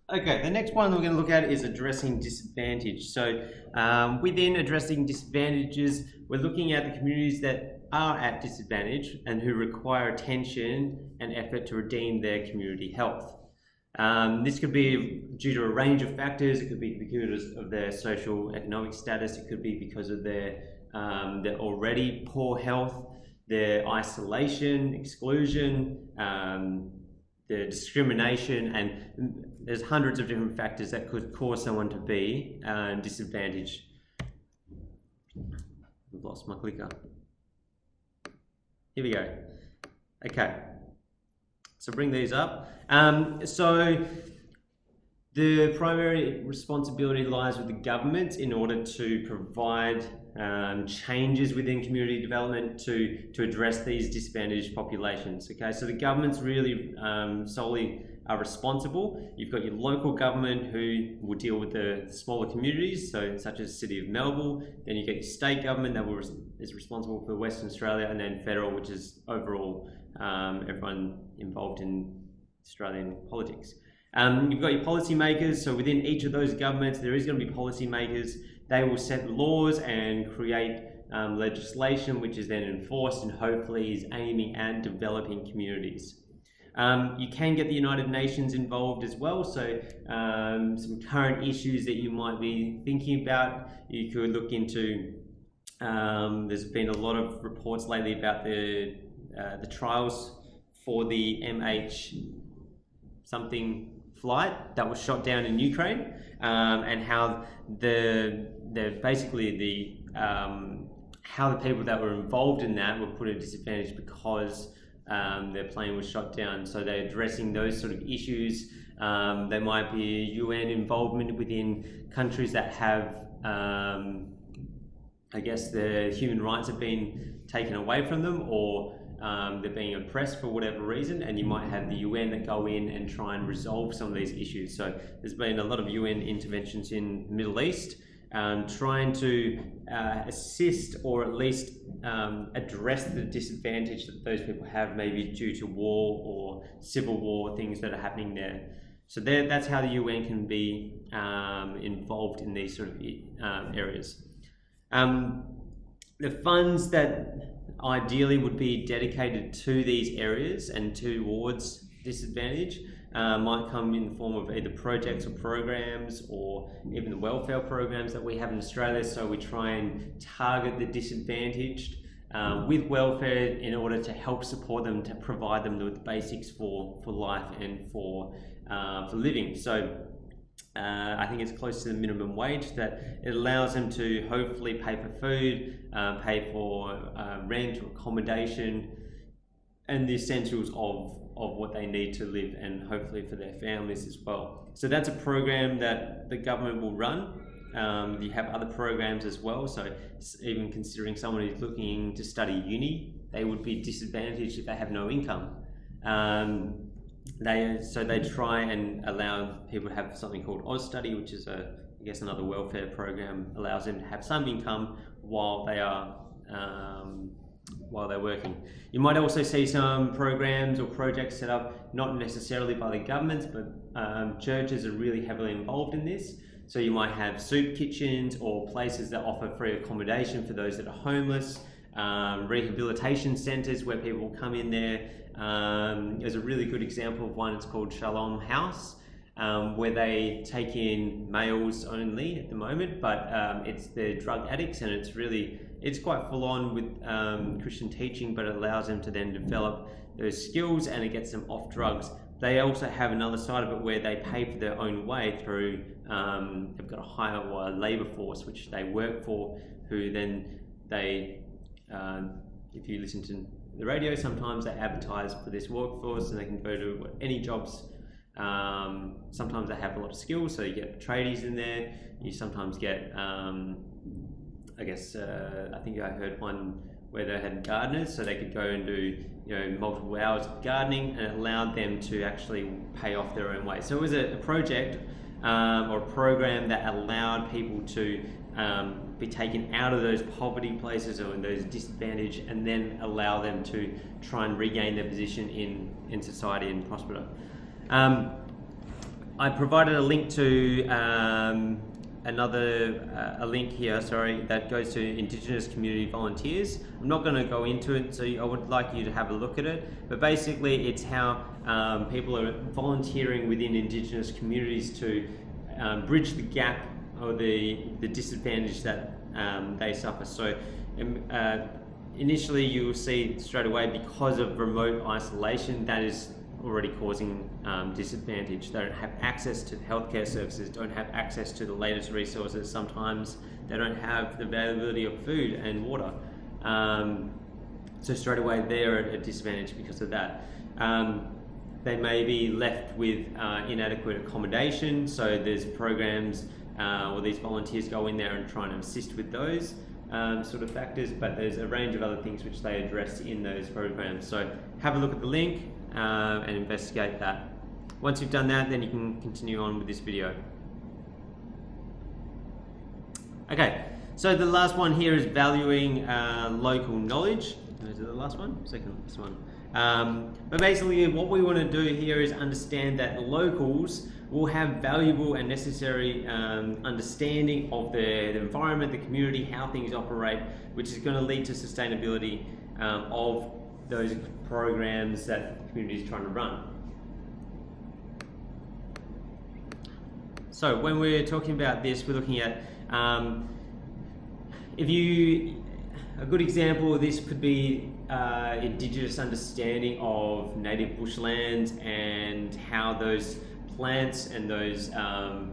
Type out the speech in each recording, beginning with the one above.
Okay, the next one we're going to look at is addressing disadvantage. So, within addressing disadvantages, we're looking at the communities that are at disadvantage and who require attention and effort to redeem their community health. This could be due to a range of factors. It could be because of their social economic status. It could be because of their already poor health, their isolation, exclusion, the discrimination, and there's hundreds of different factors that could cause someone to be disadvantaged. I've lost my clicker. Here we go. Okay, so bring these up. So the primary responsibility lies with the government in order to provide changes within community development to address these disadvantaged populations. Okay, so the government's really solely are responsible. You've got your local government who will deal with the smaller communities, so such as the City of Melbourne. Then you get your state government that is responsible for Western Australia, and then federal, which is overall everyone involved in Australian politics. You've got your policymakers, so within each of those governments there is going to be policymakers. They will set laws and create legislation which is then enforced and hopefully is aiming at developing communities. You can get the United Nations involved as well, so some current issues that you might be thinking about, you could look into. There's been a lot of reports lately about the trials for the MH something flight that was shot down in Ukraine, and how how the people that were involved in that were put at a disadvantage because their plane was shot down. So they're addressing those sort of issues. There might be UN involvement within countries that have, I guess, the human rights have been taken away from them, or they're being oppressed for whatever reason, and you might have the UN that go in and try and resolve some of these issues. So there's been a lot of UN interventions in the Middle East, trying to assist or at least address the disadvantage that those people have, maybe due to war or civil war, things that are happening there. So that's how the UN can be involved in these sort of areas. The funds that ideally would be dedicated to these areas and towards disadvantage might come in the form of either projects or programs, or even the welfare programs that we have in Australia. So we try and target the disadvantaged with welfare in order to help support them, to provide them with the basics for life and for living. So I think it's close to the minimum wage, that it allows them to hopefully pay for food, pay for rent or accommodation, and the essentials of what they need to live, and hopefully for their families as well. So that's a program that the government will run. You have other programs as well, so even considering someone who's looking to study uni, they would be disadvantaged if they have no income. They try and allow people to have something called AusStudy, which is I guess another welfare program, allows them to have some income while they are while they're working. You might also see some programs or projects set up, not necessarily by the governments, but churches are really heavily involved in this. So you might have soup kitchens or places that offer free accommodation for those that are homeless, rehabilitation centres where people come in there. There's a really good example of one. It's called Shalom House, where they take in males only at the moment, but it's the drug addicts, and it's quite full on with Christian teaching, but it allows them to then develop those skills and it gets them off drugs. They also have another side of it where they pay for their own way through, they've got a higher labour force which they work for, who then they, if you listen to the radio, sometimes they advertise for this workforce and they can go to any jobs. Sometimes they have a lot of skills, so you get tradies in there. You sometimes get, I think I heard one where they had gardeners, so they could go and do multiple hours of gardening, and it allowed them to actually pay off their own way. So it was a project or a program that allowed people to be taken out of those poverty places or in those disadvantaged, and then allow them to try and regain their position in society and prosper. I provided a link to a link here, sorry, that goes to Indigenous community volunteers. I'm not going to go into it, so I would like you to have a look at it. But basically, it's how people are volunteering within Indigenous communities to bridge the gap or the disadvantage that they suffer. So initially, you will see straight away, because of remote isolation, that is already causing disadvantage. They don't have access to healthcare services, don't have access to the latest resources. Sometimes they don't have the availability of food and water. So straight away they're at a disadvantage because of that. They may be left with inadequate accommodation, so there's programs or these volunteers go in there and try and assist with those sort of factors, but there's a range of other things which they address in those programs. So have a look at the link and investigate that. Once you've done that, then you can continue on with this video. Okay, so the last one here is valuing local knowledge. Is it the last one? Second last one. But basically what we want to do here is understand that locals will have valuable and necessary understanding of the environment, the community, how things operate, which is going to lead to sustainability of those programs that the community is trying to run. So when we're talking about this, we're looking at a good example of this could be Indigenous understanding of native bushlands and how those plants and those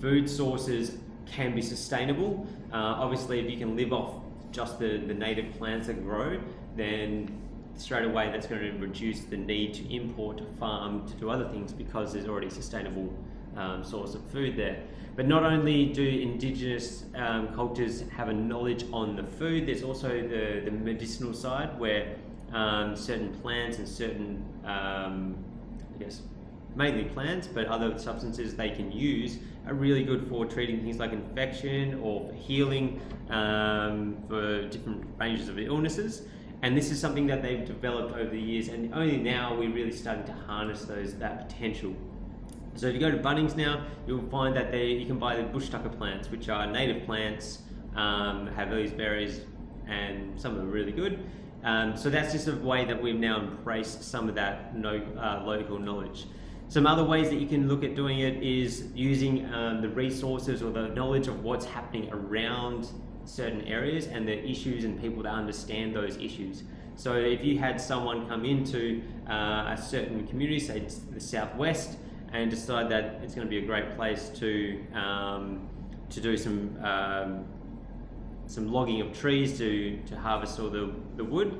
food sources can be sustainable. Obviously, if you can live off just the native plants that grow, then straight away that's going to reduce the need to import, to farm, to do other things, because there's already a sustainable source of food there. But not only do Indigenous cultures have a knowledge on the food, there's also the medicinal side, where certain plants and certain, I guess, mainly plants, but other substances they can use are really good for treating things like infection or for healing for different ranges of illnesses. And this is something that they've developed over the years, and only now we're really starting to harness that potential. So if you go to Bunnings now, you'll find that you can buy the bush tucker plants, which are native plants, have these berries, and some of them are really good. So that's just a way that we've now embraced some of that local knowledge. Some other ways that you can look at doing it is using the resources or the knowledge of what's happening around certain areas and the issues and people that understand those issues. So if you had someone come into a certain community, say the Southwest, and decide that it's going to be a great place to do some logging of trees to harvest all the wood,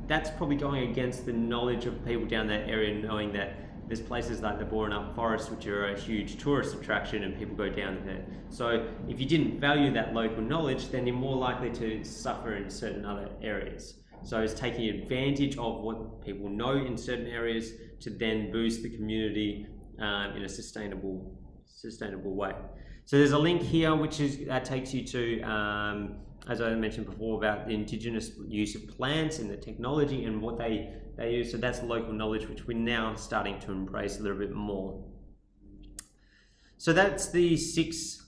that's probably going against the knowledge of people down that area, knowing that there's places like the Borenup Forest, which are a huge tourist attraction, and people go down there. So if you didn't value that local knowledge, then you're more likely to suffer in certain other areas. So it's taking advantage of what people know in certain areas to then boost the community in a sustainable way. So there's a link here that takes you to, as I mentioned before, about the Indigenous use of plants and the technology and what they use. So that's local knowledge, which we're now starting to embrace a little bit more. So that's the 6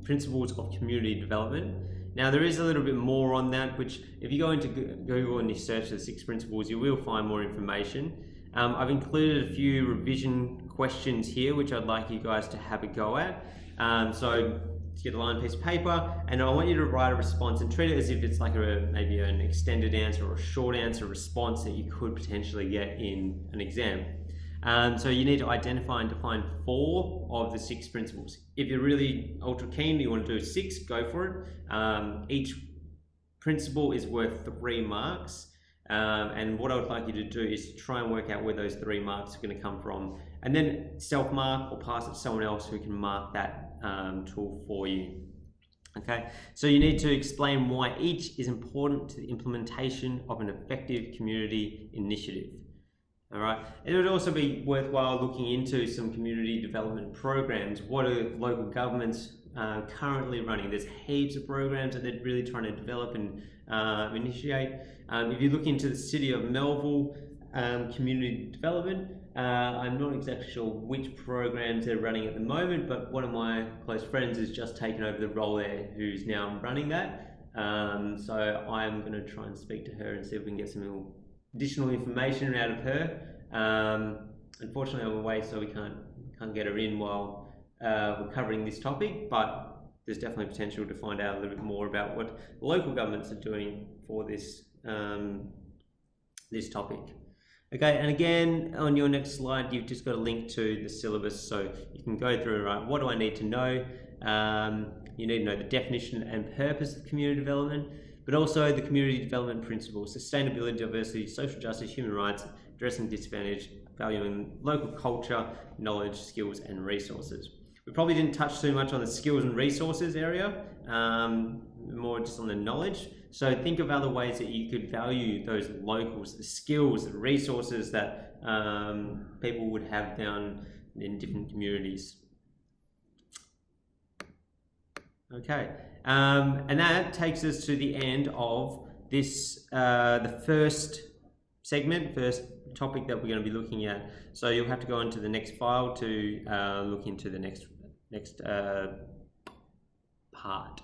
principles of community development. Now there is a little bit more on that, which if you go into Google and you search the 6 principles, you will find more information. I've included a few revision questions here, which I'd like you guys to have a go at. So get a line piece of paper, and I want you to write a response and treat it as if it's like maybe an extended answer or a short answer response that you could potentially get in an exam. So you need to identify and define 4 of the 6 principles. If you're really ultra keen, you want to do 6, go for it. Each principle is worth 3 marks. And what I would like you to do is to try and work out where those 3 marks are going to come from, and then self-mark or pass it to someone else who can mark that tool for you. Okay, so you need to explain why each is important to the implementation of an effective community initiative. All right, it would also be worthwhile looking into some community development programs. What are local governments currently running? There's heaps of programs that they're really trying to develop and initiate. If you look into the City of Melville community development, I'm not exactly sure which programs they're running at the moment, but one of my close friends has just taken over the role there, who's now running that. So I'm going to try and speak to her and see if we can get some additional information out of her. Unfortunately, I'm away, so we can't get her in while we're covering this topic, but there's definitely potential to find out a little bit more about what local governments are doing for this this topic. Okay, and again, on your next slide, you've just got a link to the syllabus, so you can go through, right, what do I need to know? You need to know the definition and purpose of community development, but also the community development principles: sustainability, diversity, social justice, human rights, addressing disadvantage, valuing local culture, knowledge, skills, and resources. We probably didn't touch too much on the skills and resources area, more just on the knowledge. So think of other ways that you could value those locals, the skills, the resources that people would have down in different communities. Okay, and that takes us to the end of this, the first segment, first topic that we're going to be looking at. So you'll have to go into the next file to look into the next part.